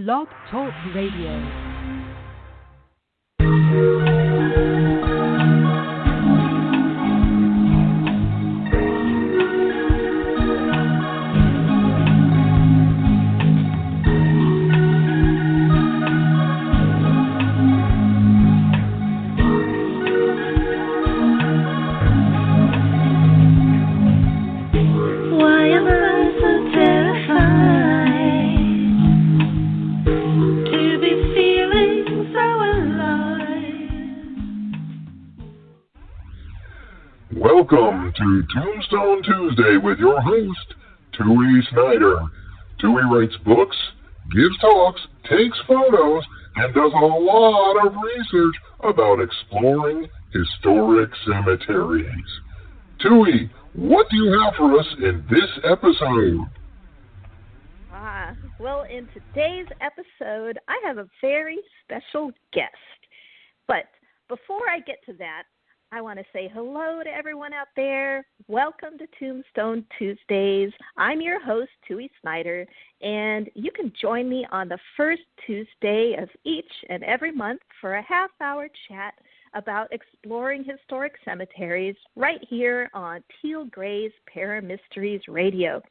Blog Talk Radio. Welcome to Tombstone Tuesday with your host, Tui Snider. Tui writes books, gives talks, takes photos, and does a lot of research about exploring historic cemeteries. Tui, what do you have for us in this episode? Well, in today's episode, I have a very special guest. But before I get to that, I want to say hello to everyone out there. Welcome to Tombstone Tuesdays. I'm your host, Tui Snider, and you can join me on the first Tuesday of each and every month for a half-hour chat about exploring historic cemeteries right here on Teal Gray's Paramysteries Radio.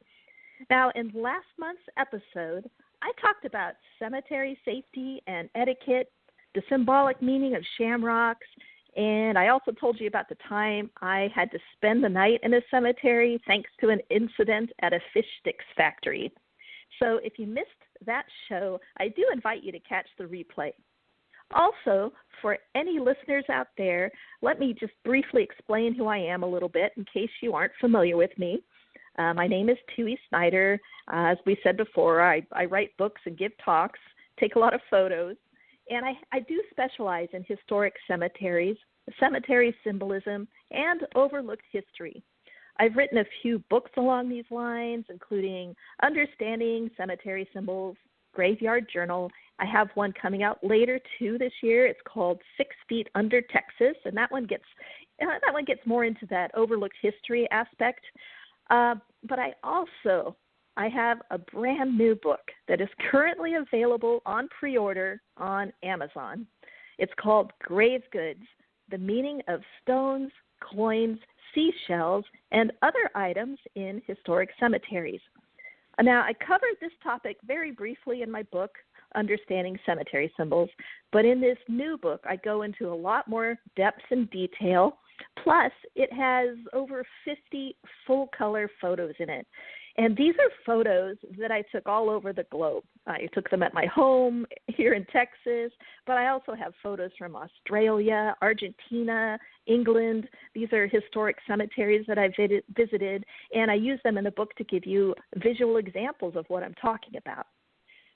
Now, in last month's episode, I talked about cemetery safety and etiquette, the symbolic meaning of shamrocks, and I also told you about the time I had to spend the night in a cemetery thanks to an incident at a fish sticks factory. So if you missed that show, I do invite you to catch the replay. Also, for any listeners out there, let me just briefly explain who I am a little bit in case you aren't familiar with me. My name is Tui Snider. As we said before, I write books and give talks, take a lot of photos. And I do specialize in historic cemeteries, cemetery symbolism, and overlooked history. I've written a few books along these lines, including Understanding Cemetery Symbols, Graveyard Journal. I have one coming out later, too, this year. It's called 6 Feet Under Texas, and that one gets more into that overlooked history aspect. But I have a brand new book that is currently available on pre-order on Amazon. It's called Grave Goods, The Meaning of Stones, Coins, Seashells, and Other Items in Historic Cemeteries. Now, I covered this topic very briefly in my book, Understanding Cemetery Symbols, but in this new book, I go into a lot more depth and detail. Plus, it has over 50 full-color photos in it. And these are photos that I took all over the globe. I took them at my home here in Texas, but I also have photos from Australia, Argentina, England. These are historic cemeteries that I visited, and I use them in the book to give you visual examples of what I'm talking about.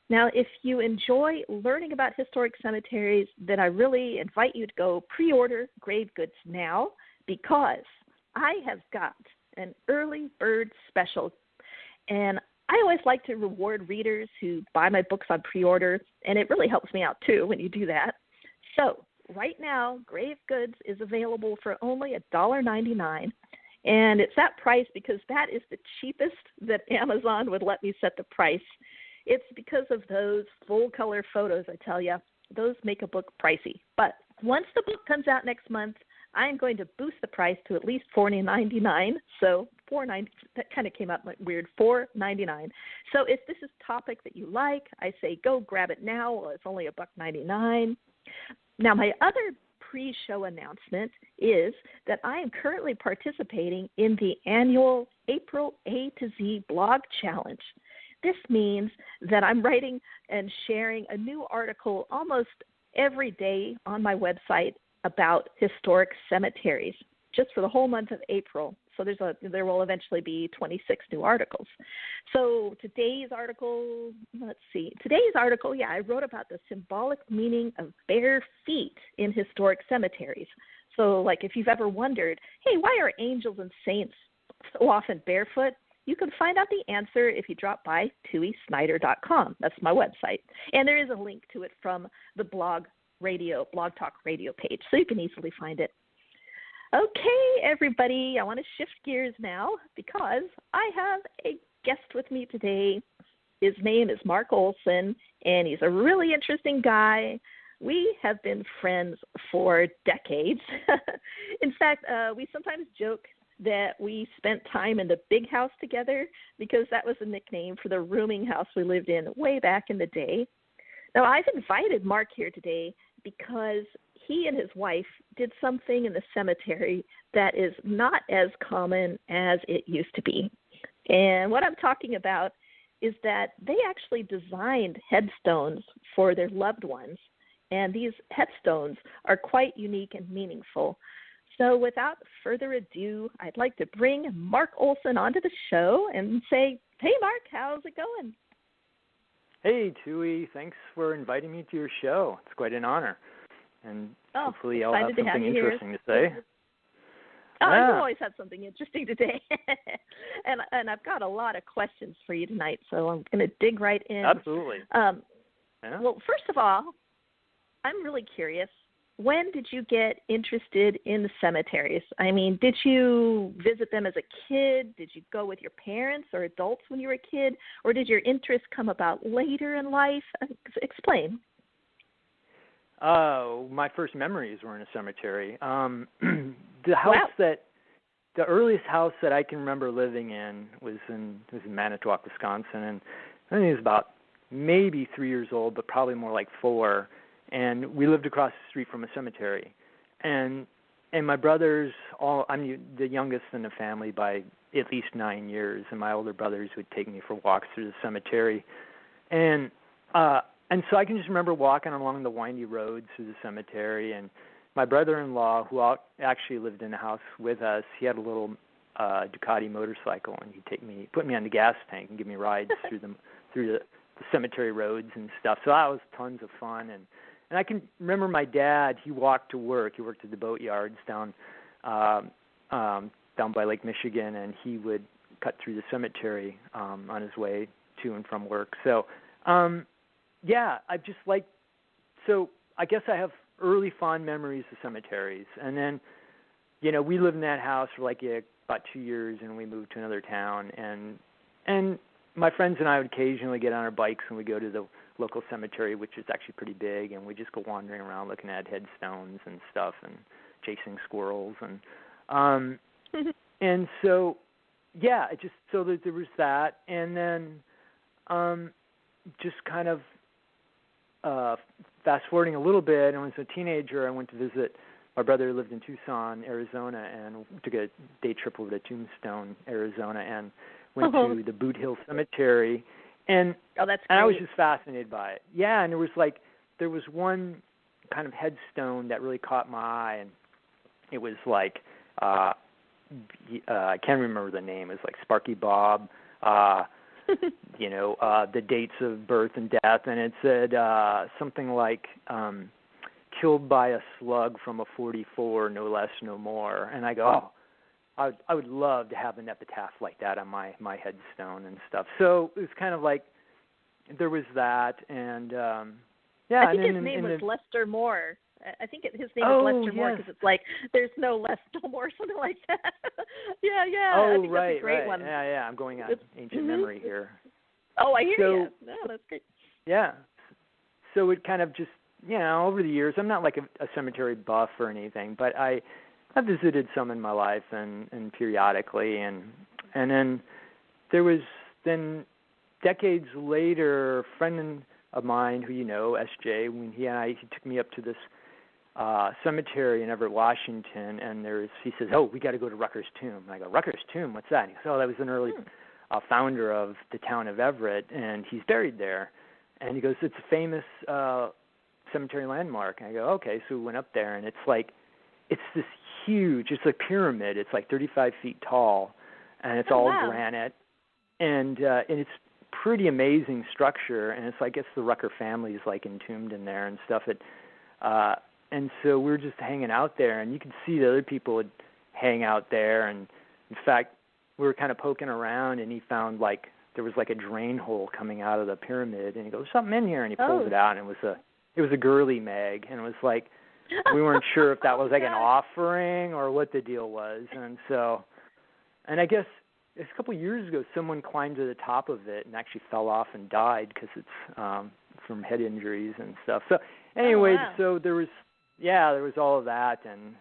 Now, if you enjoy learning about historic cemeteries, then I really invite you to go pre-order Grave Goods now, because I have got an early bird special. And I always like to reward readers who buy my books on pre-order, and it really helps me out, too, when you do that. So right now, Grave Goods is available for only $1.99, and it's that price because that is the cheapest that Amazon would let me set the price. It's because of those full-color photos, I tell you. Those make a book pricey. But once the book comes out next month, I'm going to boost the price to at least $4.99. So $4.90, that kind of came out weird, $4.99. So if this is a topic that you like, I say go grab it now. Well, it's only $1.99. Now, my other pre-show announcement is that I am currently participating in the annual April A to Z blog challenge. This means that I'm writing and sharing a new article almost every day on my website about historic cemeteries, just for the whole month of April. So there will eventually be 26 new articles. So today's article, I wrote about the symbolic meaning of bare feet in historic cemeteries. So like if you've ever wondered, hey, why are angels and saints so often barefoot? You can find out the answer if you drop by tuisnider.com. That's my website. And there is a link to it from the Blog Talk Radio page, so you can easily find it. Okay, everybody, I want to shift gears now because I have a guest with me today. His name is Mark Olson, and he's a really interesting guy. We have been friends for decades. In fact, we sometimes joke that we spent time in the big house together because that was a nickname for the rooming house we lived in way back in the day. Now, I've invited Mark here today because he and his wife did something in the cemetery that is not as common as it used to be. And what I'm talking about is that they actually designed headstones for their loved ones. And these headstones are quite unique and meaningful. So without further ado, I'd like to bring Mark Olson onto the show and say, hey, Mark, how's it going? Hey, Tui, thanks for inviting me to your show. It's quite an honor. And hopefully I'll have something interesting to say. You always have something interesting today. and I've got a lot of questions for you tonight, so I'm going to dig right in. Absolutely. Well, first of all, I'm really curious. When did you get interested in the cemeteries? I mean, did you visit them as a kid? Did you go with your parents or adults when you were a kid? Or did your interest come about later in life? Explain. My first memories were in a cemetery. The earliest house that I can remember living in was in Manitowoc, Wisconsin, and I think it was about maybe 3 years old, but probably more like 4. And we lived across the street from a cemetery, and my brothers, I'm the youngest in the family by at least 9 years, and my older brothers would take me for walks through the cemetery, and so I can just remember walking along the windy roads through the cemetery, and my brother-in-law, who actually lived in the house with us, he had a little Ducati motorcycle, and he'd put me on the gas tank and give me rides through the cemetery roads and stuff. So that was tons of fun, and I can remember my dad. He walked to work. He worked at the boat yards down by Lake Michigan, and he would cut through the cemetery on his way to and from work. So, So I guess I have early fond memories of cemeteries, and then, we lived in that house for about 2 years, and we moved to another town, and my friends and I would occasionally get on our bikes and we go to the local cemetery, which is actually pretty big, and we just go wandering around looking at headstones and stuff and chasing squirrels and and so there was that, and then just kind of fast forwarding a little bit, and when I was a teenager, I went to visit my brother who lived in Tucson, Arizona, and took a day trip over to Tombstone, Arizona, and went to the Boot Hill Cemetery, and that's great. And I was just fascinated by it. Yeah, and there was one kind of headstone that really caught my eye, and it was I can't remember the name. It was like Sparky Bob, the dates of birth and death, and it said something like killed by a slug from a .44, no less, no more. And I go, I would love to have an epitaph like that on my headstone and stuff. So it was kind of like there was that, and I think his name was Lester Moore. I think his name is Lester Moore because it's like there's no Lester Moore, something like that. yeah. Oh, I think right, that's a great right. one. Yeah. I'm going on ancient memory here. Oh, I hear you. No, that's great. Yeah. So it kind of just over the years, I'm not like a cemetery buff or anything, but I've visited some in my life and periodically, and then there was decades later, a friend of mine who SJ, when he took me up to this cemetery in Everett, Washington, and he says, we got to go to Rucker's Tomb. And I go, Rucker's Tomb, what's that? And he goes, that was an early founder of the town of Everett, and he's buried there. And he goes, it's a famous cemetery landmark. And I go, okay. So we went up there, and it's this huge, it's a pyramid. It's like 35 feet tall, and it's all granite, and it's pretty amazing structure. And it's it's the Rucker family is entombed in there and stuff. And so we were just hanging out there, and you could see the other people would hang out there. And in fact, we were kind of poking around, and he found there was a drain hole coming out of the pyramid, and he goes, something in here, and he pulls it out, and it was a girly mag, and it was we weren't sure if that was an offering or what the deal was. And so, and I guess a couple of years ago, someone climbed to the top of it and actually fell off and died because it's from head injuries and stuff. So anyway, so there was all of that, and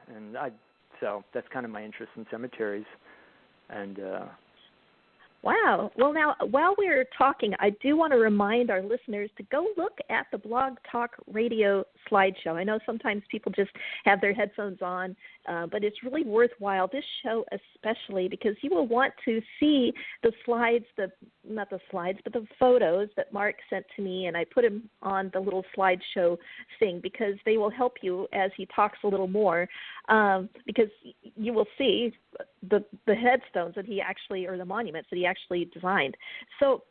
so that's kind of my interest in cemeteries, and. Wow. Well, now, while we're talking, I do want to remind our listeners to go look at the Blog Talk Radio slideshow. I know sometimes people just have their headphones on, but it's really worthwhile, this show especially, because you will want to see the slides, the photos that Mark sent to me, and I put them on the little slideshow thing because they will help you as he talks a little more, because you will see the headstones that he actually, or the monuments that he actually designed. So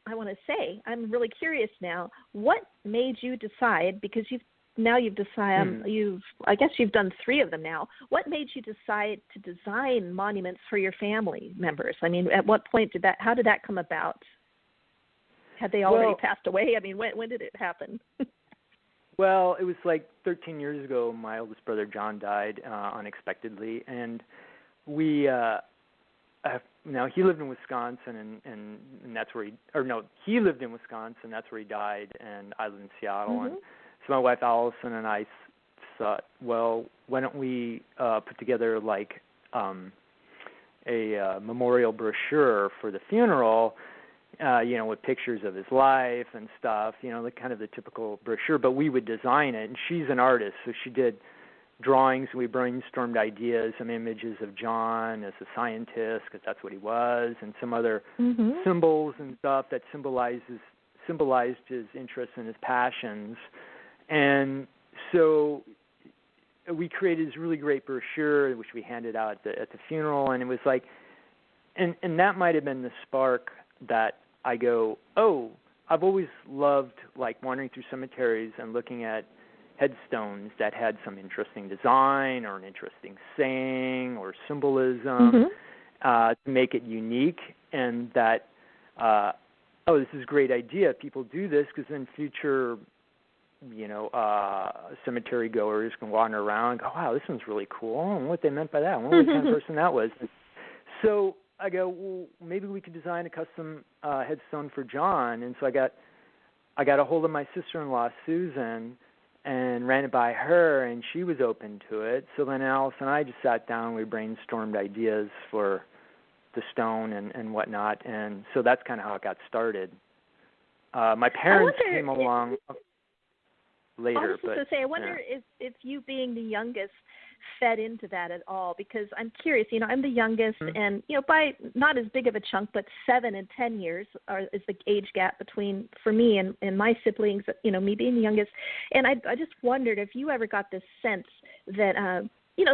I want to say, I'm really curious now, what made you decide, because you've decided, I guess you've done 3 of them now. What made you decide to design monuments for your family members? I mean, at what point how did that come about? Had they already passed away? I mean, when did it happen? Well, it was like 13 years ago. My oldest brother, John, died unexpectedly, and we, now he lived in Wisconsin, and that's where he lived in Wisconsin, that's where he died, and I live in Seattle, and so my wife Olson and I thought, well, why don't we put together like a memorial brochure for the funeral, with pictures of his life and stuff, kind of the typical brochure, but we would design it, and she's an artist, so she did drawings, and we brainstormed ideas, some images of John as a scientist, because that's what he was, and some other symbols and stuff that symbolized his interests and his passions. And so we created this really great brochure, which we handed out at the funeral, and it was like, and that might have been the spark that I go, oh, I've always loved like wandering through cemeteries and looking at headstones that had some interesting design or an interesting saying or symbolism to make it unique, and that, this is a great idea. People do this because then future cemetery goers can wander around and go, wow, this one's really cool, and what they meant by that, what kind of person that was. So I go, well, maybe we could design a custom headstone for John. And so I got a hold of my sister-in-law, Susan, and ran it by her, and she was open to it. So then Alice and I just sat down, and we brainstormed ideas for the stone and whatnot, and so that's kind of how it got started. My parents came along later. I was just going to say, I wonder if you being the youngest fed into that at all, because I'm curious, I'm the youngest, and, by not as big of a chunk, but 7 and 10 years is the age gap for me and my siblings, me being the youngest. And I just wondered if you ever got this sense that,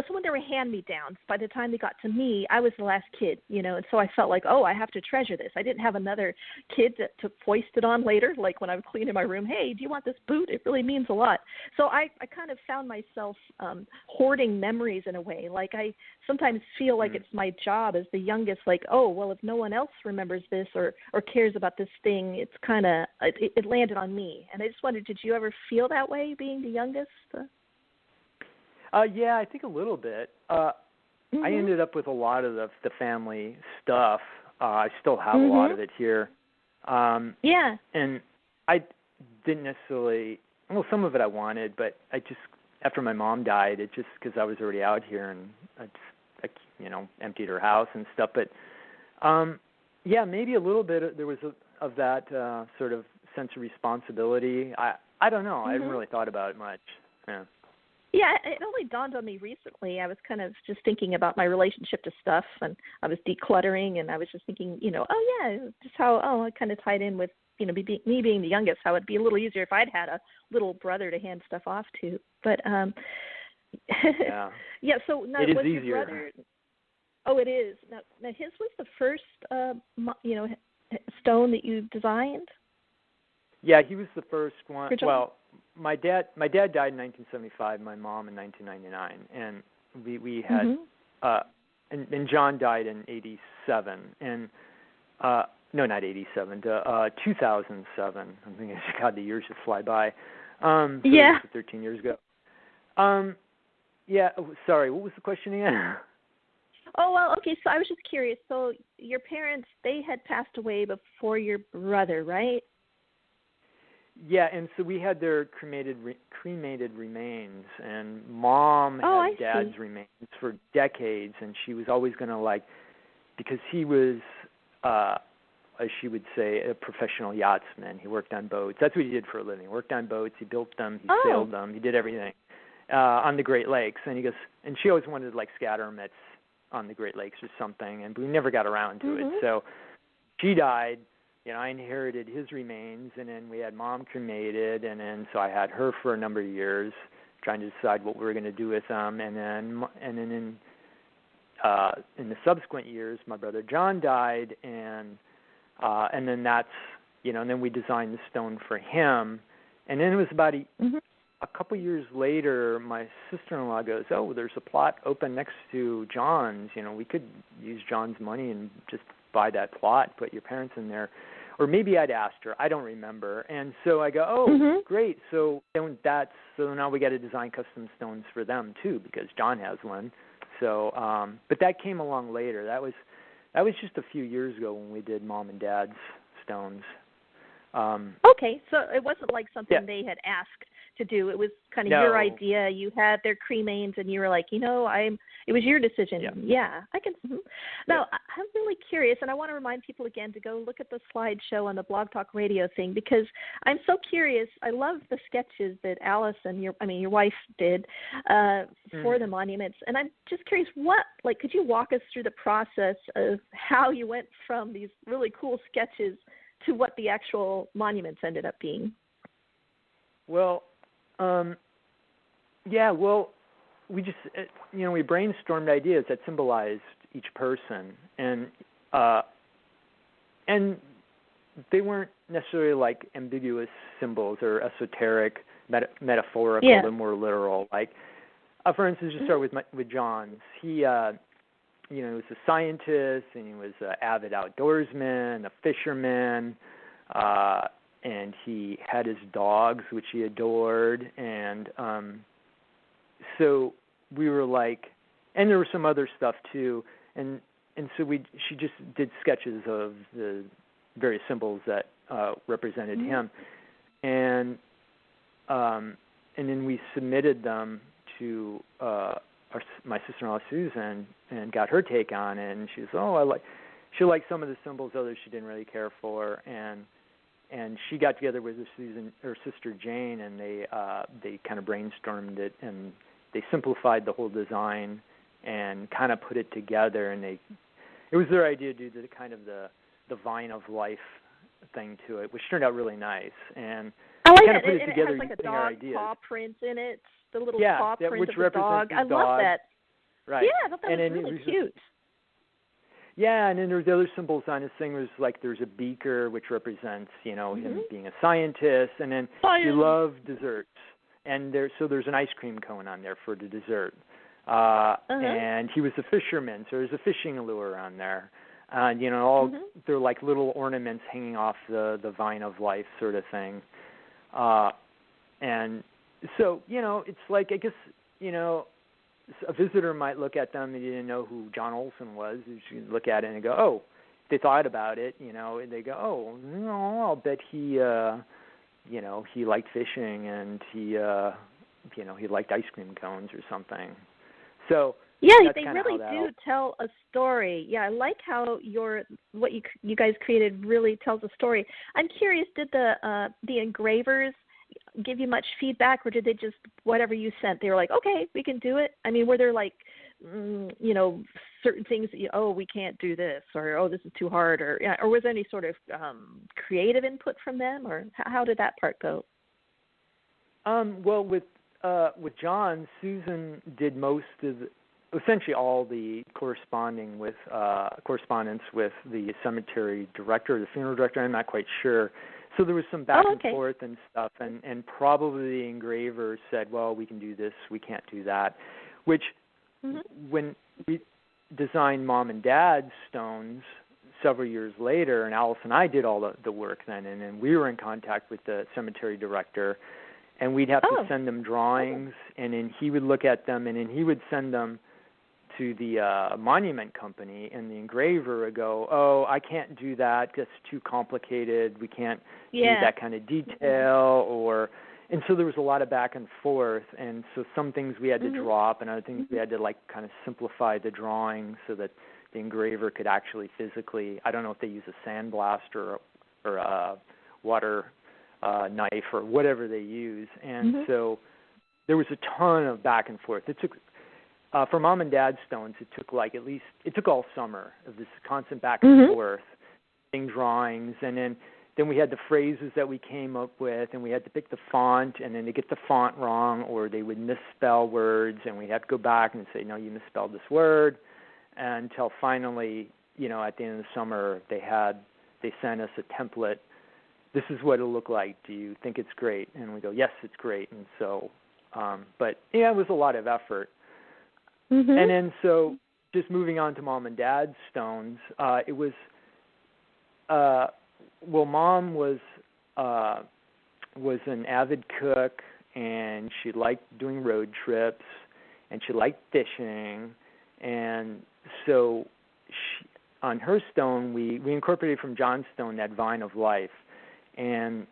so when there were hand-me-downs, by the time they got to me, I was the last kid, and so I felt like, oh, I have to treasure this. I didn't have another kid to foist it on later, like when I was cleaning my room, hey, do you want this boot? It really means a lot. So I kind of found myself hoarding memories in a way. Like I sometimes feel like it's my job as the youngest, like, oh, well, if no one else remembers this or cares about this thing, it's kind of, it landed on me. And I just wondered, did you ever feel that way being the youngest? Yeah, I think a little bit. I ended up with a lot of the family stuff. I still have a lot of it here. Yeah. And I didn't necessarily, some of it I wanted, but I just, after my mom died, it just, because I was already out here and I emptied her house and stuff. But, yeah, maybe a little bit there was of that sort of sense of responsibility. I don't know. I hadn't really thought about it much. Yeah. Yeah, it only dawned on me recently. I was kind of just thinking about my relationship to stuff, and I was decluttering, and I was just thinking, just how, it kind of tied in with, me being the youngest, how it'd be a little easier if I'd had a little brother to hand stuff off to. But, yeah, so now, it is was easier. Your brother, oh, it is. Now his was the first, stone that you designed? Yeah, he was the first one. Well, my dad died in 1975. My mom in 1999, and we had and John died in 87, and no, not 87, 2007. I'm thinking, God, the years just fly by. So yeah, 13 years ago. Yeah. Oh, sorry, what was the question again? Oh, well, okay, so I was just curious. So your parents, they had passed away before your brother, right? Yeah, and so we had their cremated remains, and Mom had Dad's remains for decades, and she was always going to, because he was, as she would say, a professional yachtsman. He worked on boats. That's what he did for a living. He worked on boats. He built them. He sailed them. He did everything on the Great Lakes. And he goes, and she always wanted to scatter mitts on the Great Lakes or something, and we never got around to it. So she died. I inherited his remains, and then we had Mom cremated, and then so I had her for a number of years, trying to decide what we were going to do with them, and then in the subsequent years, my brother John died, and then that's and then we designed the stone for him, and then it was about a couple years later, my sister-in-law goes, "Oh, there's a plot open next to John's. We could use John's money and just buy that plot, put your parents in there." Or maybe I'd asked her. I don't remember. And so I go, "Oh, great. So now we got to design custom stones for them too, because John has one." So, but that came along later. That was just a few years ago when we did Mom and Dad's stones. Okay, so it wasn't like something they had asked to do. It was kind of your idea. You had their cremains, and you were like, it was your decision. Yeah, I can. Now, I'm really curious, and I want to remind people again to go look at the slideshow on the Blog Talk Radio thing, because I'm so curious. I love the sketches that Alice and your wife did for the monuments, and I'm just curious, could you walk us through the process of how you went from these really cool sketches to what the actual monuments ended up being? Well, we just, we brainstormed ideas that symbolized each person, and they weren't necessarily ambiguous symbols or esoteric, metaphorical. They're more literal. For instance, just start with John's. He, he was a scientist, and he was an avid outdoorsman, a fisherman, and he had his dogs, which he adored, and so we were and there was some other stuff too, and so she just did sketches of the various symbols that represented him, and then we submitted them to my sister-in-law Susan, and got her take on it, and she was, she liked some of the symbols, others she didn't really care for, and she got together with her sister Jane, and they kind of brainstormed it, and they simplified the whole design and kind of put it together, and it was their idea to do the kind of the vine of life thing to it, which turned out really nice, and I like kind of it. put it And together it has using a our dog ideas. paw print in it, the little paw print which of the represents dog. I love that. Right. Yeah, I thought that was really cute. Yeah, and then there's other symbols on this thing. There's a beaker, which represents, him being a scientist, and then he loved desserts, and there's an ice cream cone on there for the dessert. And he was a fisherman, so there's a fishing lure on there. And they're like little ornaments hanging off the vine of life sort of thing. And so, it's I guess, a visitor might look at them and you didn't know who John Olson was. You look at it and go, oh, they thought about it, and they go, oh, no, I'll bet he liked fishing, and he liked ice cream cones or something. So they really do tell a story. Yeah, I like how what you guys created really tells a story. I'm curious, did the engravers give you much feedback, or did they just, whatever you sent, they were like, okay, we can do it? I mean, were there certain things that we can't do this, or this is too hard, or was there any sort of creative input from them, or how did that part go? Well, with John, Susan did essentially all the correspondence with the cemetery director, or the funeral director. I'm not quite sure. So there was some back and forth and stuff, and probably the engraver said, well, we can do this, we can't do that, which when we designed Mom and Dad's stones several years later, and Alice and I did all the work then, and then we were in contact with the cemetery director, and we'd have to send them drawings, and then he would look at them, and then he would send them to the monument company, and the engraver would go, "Oh, I can't do that. That's too complicated. We can't do that kind of detail." And so there was a lot of back and forth, and so some things we had to drop, and other things we had to like kind of simplify the drawing so that the engraver could actually physically. I don't know if they use a sandblast or a water knife or whatever they use, and so there was a ton of back and forth. It took for Mom and Dad's stones. It took like it took all summer of this constant back and forth, drawings, and then we had the phrases that we came up with, and we had to pick the font, and then they get the font wrong, or they would misspell words, and we had to go back and say, no, you misspelled this word, until finally, at the end of the summer, they sent us a template. This is what it'll look like. Do you think it's great? And we go, yes, it's great. And so, but yeah, it was a lot of effort. And then so just moving on to Mom and Dad's stones, it was, well, Mom was an avid cook, and she liked doing road trips, and she liked fishing, and so on her stone we incorporated from John's stone that vine of life, and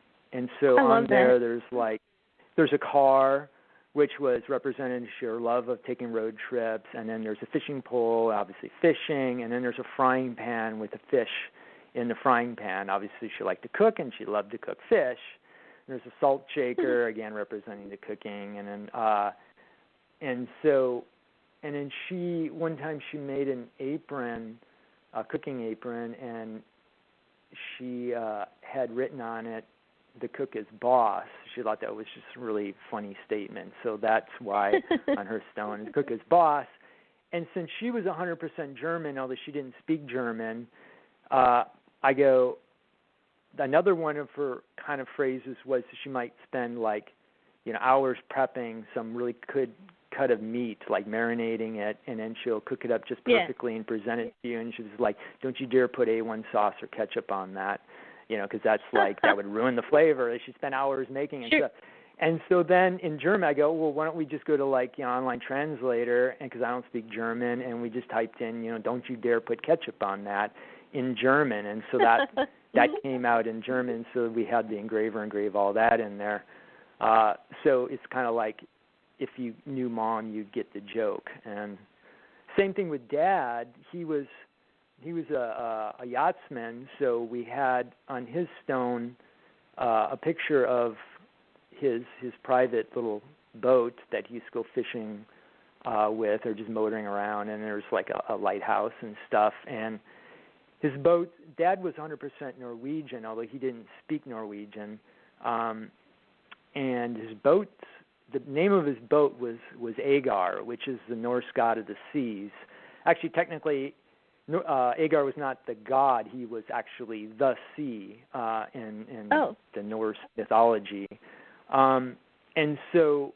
so on there there's a car which was represented her love of taking road trips, and then there's a fishing pole, obviously fishing, and then there's a frying pan with a fish in the frying pan. Obviously she liked to cook, and she loved to cook fish. There's a salt shaker, again representing the cooking, and then she one time she made an apron, a cooking apron, and she had written on it, "The cook is boss." She thought that was just a really funny statement, so that's why on her stone, "The cook is boss." And since she was 100% German, although she didn't speak German, I go, another one of her kind of phrases was she might spend hours prepping some really good cut of meat, like marinating it, and then she'll cook it up just perfectly and present it to you, and she's like, "Don't you dare put A1 sauce or ketchup on that, because that's that would ruin the flavor." She spent hours making it. Sure. And so then in German, I go, well, why don't we just go to online translator, and because I don't speak German, and we just typed in, "Don't you dare put ketchup on that" in German, and so that came out in German. So we had the engraver engrave all that in there. So it's kind of like if you knew Mom, you'd get the joke. And same thing with Dad. He was a yachtsman, so we had on his stone a picture of his private little boat that he used to go fishing with, or just motoring around, and there's like a lighthouse and stuff. And his boat, Dad was 100% Norwegian, although he didn't speak Norwegian. And his boat, the name of his boat was Agar, which is the Norse god of the seas. Actually, technically, Agar was not the god; he was actually the sea in the Norse mythology. And so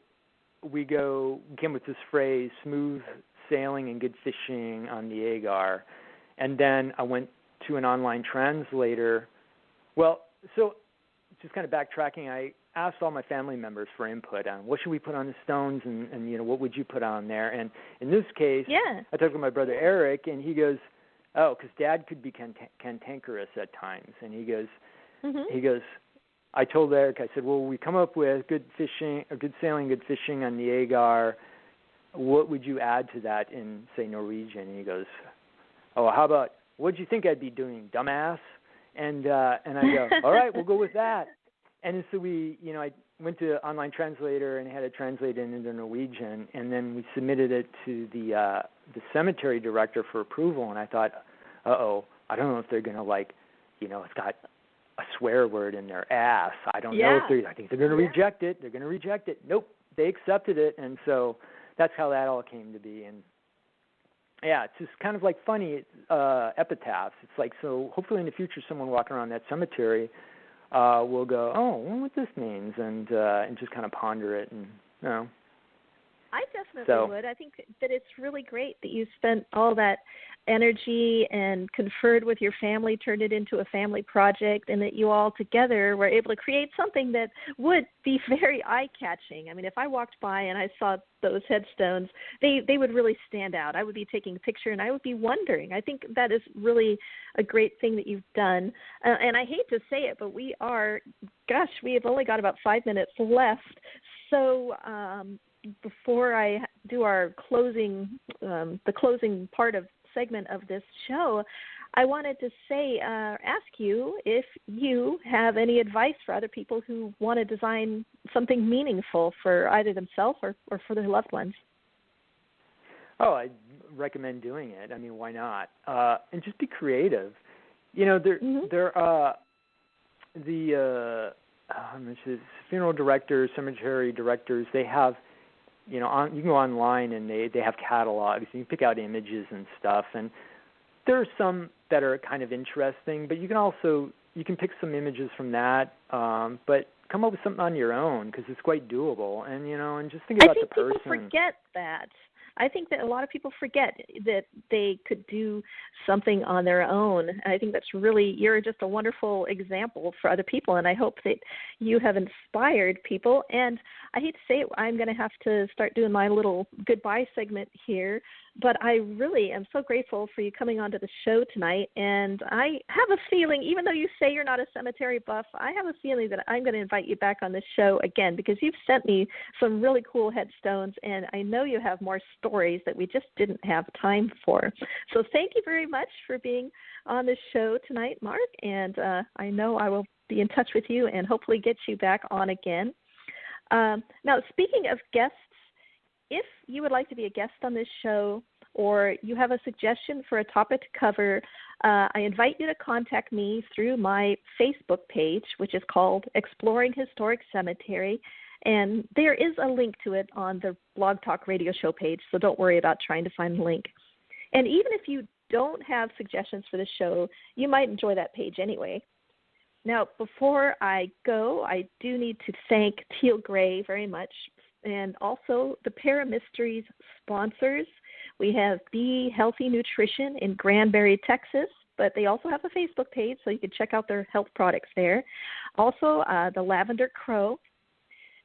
we came with this phrase: "Smooth sailing and good fishing on the Agar." And then I went to an online translator. Well, so just kind of backtracking, I asked all my family members for input on what should we put on the stones, and what would you put on there. And in this case, I talked with my brother Eric, and he goes, "Oh, because Dad could be cantankerous at times." And he goes, I told Eric, I said, "Well, we come up with good fishing, or good sailing, good fishing on the Agar. What would you add to that in, say, Norwegian?" And he goes, "Oh, how about, what'd you think I'd be doing, dumbass?" And I go, "All right, we'll go with that." And so I went to online translator and had it translated into Norwegian, and then we submitted it to the cemetery director for approval. And I thought, I don't know if they're gonna it's got a swear word in their ass. I don't know if I think they're gonna reject it. They're gonna reject it. Nope, they accepted it, and so that's how that all came to be. And yeah, it's just kind of like funny epitaphs. It's like, so hopefully in the future someone walking around that cemetery will go, "Oh, I wonder what this means," and just kind of ponder it. And I definitely would. I think that it's really great that you spent all that energy and conferred with your family, turned it into a family project, and that you all together were able to create something that would be very eye-catching. I mean, if I walked by and I saw those headstones, they would really stand out. I would be taking a picture and I would be wondering. I think that is really a great thing that you've done. And I hate to say it, but we have only got about 5 minutes left. So before I do our closing, the closing part of segment of this show, I wanted to ask you if you have any advice for other people who want to design something meaningful for either themselves or for their loved ones. Oh, I recommend doing it. I mean, why not? And just be creative. You know, funeral directors, cemetery directors, they have, you can go online and they have catalogs. You can pick out images and stuff, and there are some that are kind of interesting, but you can pick some images from that, but come up with something on your own because it's quite doable. And and just think about the person. I think people forget that. I think that a lot of people forget that they could do something on their own. And I think that's really, you're just a wonderful example for other people, and I hope that you have inspired people. And I hate to say it, I'm going to have to start doing my little goodbye segment here, but I really am so grateful for you coming onto the show tonight. And I have a feeling, even though you say you're not a cemetery buff, I have a feeling that I'm going to invite you back on this show again because you've sent me some really cool headstones, and I know you have more stories that we just didn't have time for. So thank you very much for being on the show tonight, Mark, and I know I will be in touch with you and hopefully get you back on again. Now, speaking of guests, if you would like to be a guest on this show or you have a suggestion for a topic to cover, I invite you to contact me through my Facebook page, which is called Exploring Historic Cemetery, and there is a link to it on the Blog Talk Radio Show page, so don't worry about trying to find the link. And even if you don't have suggestions for the show, you might enjoy that page anyway. Now, before I go, I do need to thank Teal Gray very much, and also the Paramysteries sponsors. We have Be Healthy Nutrition in Granbury, Texas, but they also have a Facebook page, so you can check out their health products there. Also, the Lavender Crow.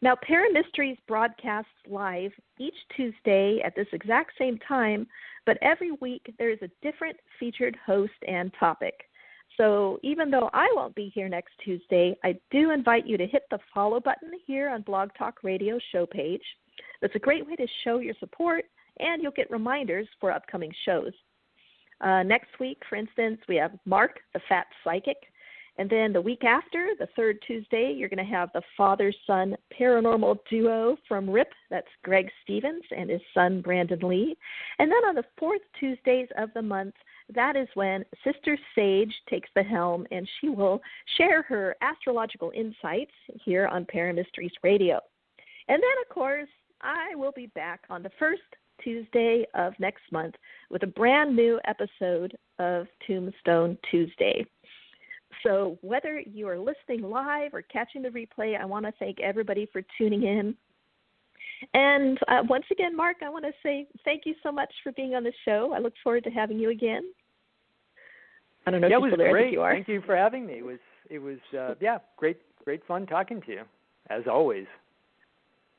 Now, Paramysteries broadcasts live each Tuesday at this exact same time, but every week there is a different featured host and topic. So even though I won't be here next Tuesday, I do invite you to hit the follow button here on Blog Talk Radio show page. That's a great way to show your support, and you'll get reminders for upcoming shows. Next week, for instance, we have Mark, the Fat Psychic. And then the week after, the third Tuesday, you're going to have the father-son paranormal duo from RIP. That's Greg Stevens and his son, Brandon Lee. And then on the fourth Tuesdays of the month, that is when Sister Sage takes the helm, and she will share her astrological insights here on Paramysteries Radio. And then, of course, I will be back on the first Tuesday of next month with a brand new episode of Tombstone Tuesday. So whether you are listening live or catching the replay, I want to thank everybody for tuning in. And once again, Mark, I want to say thank you so much for being on the show. I look forward to having you again. I don't know if you're still there. Great. I think you are. Thank you for having me. It was great fun talking to you, as always.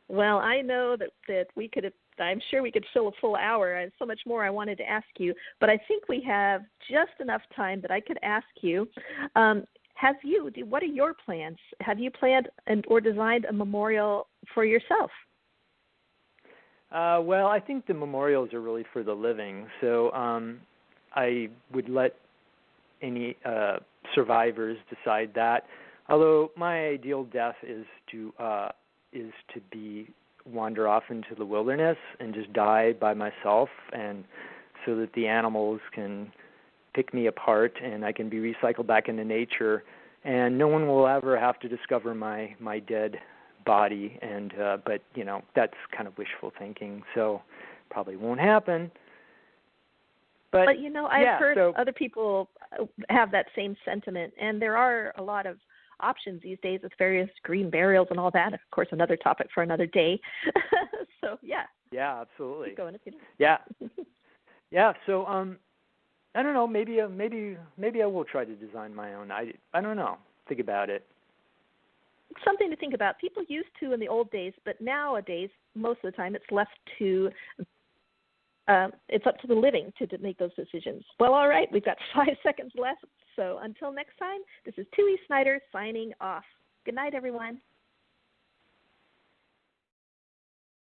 Well, I know that we could have, I'm sure we could fill a full hour. There's so much more I wanted to ask you, but I think we have just enough time that I could ask you. What are your plans? Have you planned or designed a memorial for yourself? Well, I think the memorials are really for the living, so I would let any survivors decide that. Although my ideal death is to wander off into the wilderness and just die by myself, and so that the animals can pick me apart and I can be recycled back into nature, and no one will ever have to discover my dead body. And but that's kind of wishful thinking, so probably won't happen. But I've heard other people have that same sentiment, and there are a lot of options these days with various green burials and all that. Of course, another topic for another day. So, yeah, Yeah, absolutely. Keep going if you don't. Yeah. Yeah, so I don't know, maybe I will try to design my own. I don't know. Think about it. It's something to think about. People used to in the old days, but nowadays, most of the time, it's left to it's up to the living to make those decisions. Well, all right, we've got 5 seconds left. So until next time, this is Tui Snider signing off. Good night, everyone.